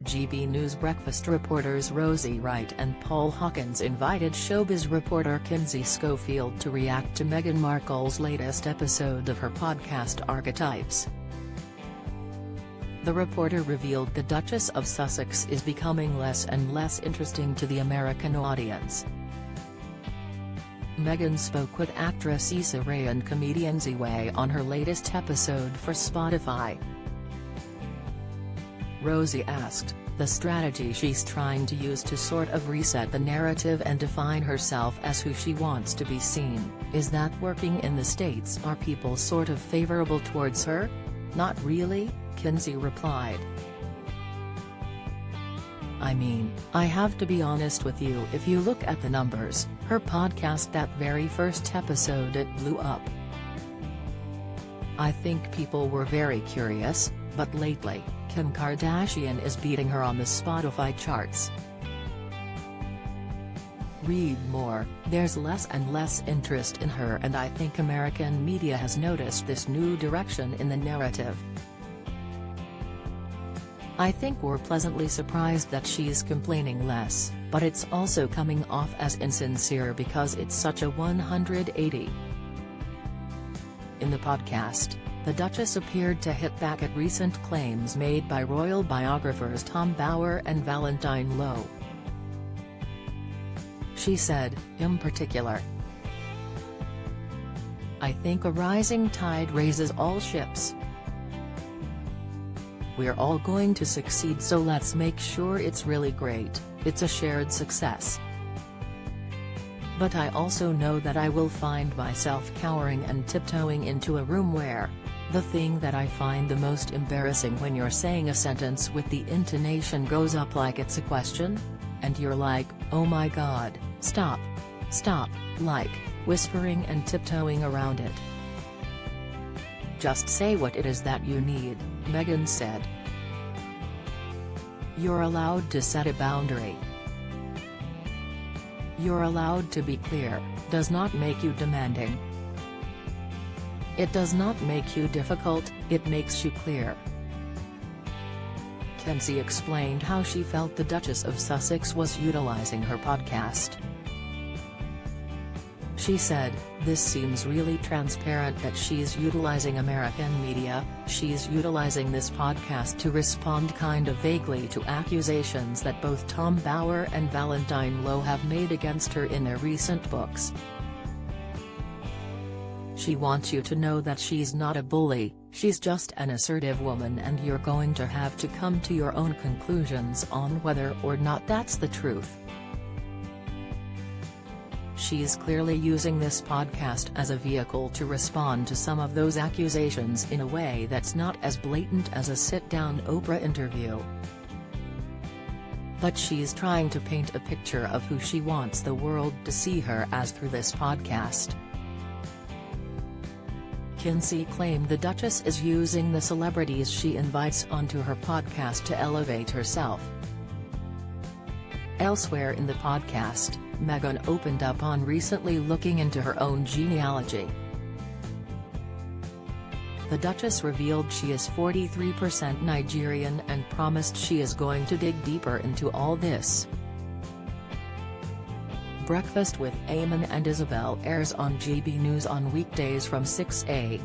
GB News breakfast reporters Rosie Wright and Paul Hawkins invited showbiz reporter Kinsey Schofield to react to Meghan Markle's latest episode of her podcast Archetypes. The reporter revealed the Duchess of Sussex is becoming less and less interesting to the American audience. Meghan spoke with actress Issa Rae and comedian Ziwe on her latest episode for Spotify. Rosie asked, the strategy she's trying to use to sort of reset the narrative and define herself as who she wants to be seen, is that working in the States? Are people sort of favorable towards her? Not really, Kinsey replied. I mean, I have to be honest with you, if you look at the numbers, her podcast, that very first episode, it blew up. I think people were very curious, but lately, Kim Kardashian is beating her on the Spotify charts. Read more. There's less and less interest in her, and I think American media has noticed this new direction in the narrative. I think we're pleasantly surprised that she's complaining less, but it's also coming off as insincere because it's such a 180. In the podcast, the Duchess appeared to hit back at recent claims made by royal biographers Tom Bower and Valentine Lowe. She said, in particular, I think a rising tide raises all ships. We're all going to succeed, so let's make sure it's really great, it's a shared success. But I also know that I will find myself cowering and tiptoeing into a room where, the thing that I find the most embarrassing when you're saying a sentence with the intonation goes up like it's a question, and you're like, oh my god, stop, like, whispering and tiptoeing around it. Just say what it is that you need, Meghan said. You're allowed to set a boundary. You're allowed to be clear, does not make you demanding. It does not make you difficult, it makes you clear. Kinsey explained how she felt the Duchess of Sussex was utilizing her podcast. She said, this seems really transparent that she's utilizing American media, she's utilizing this podcast to respond kind of vaguely to accusations that both Tom Bower and Valentine Lowe have made against her in their recent books. She wants you to know that she's not a bully, she's just an assertive woman, and you're going to have to come to your own conclusions on whether or not that's the truth. She's clearly using this podcast as a vehicle to respond to some of those accusations in a way that's not as blatant as a sit-down Oprah interview. But she's trying to paint a picture of who she wants the world to see her as through this podcast. Kinsey claimed the Duchess is using the celebrities she invites onto her podcast to elevate herself. Elsewhere in the podcast, Meghan opened up on recently looking into her own genealogy. The Duchess revealed she is 43% Nigerian and promised she is going to dig deeper into all this. Breakfast with Eamon and Isabel airs on GB News on weekdays from 6 a.m.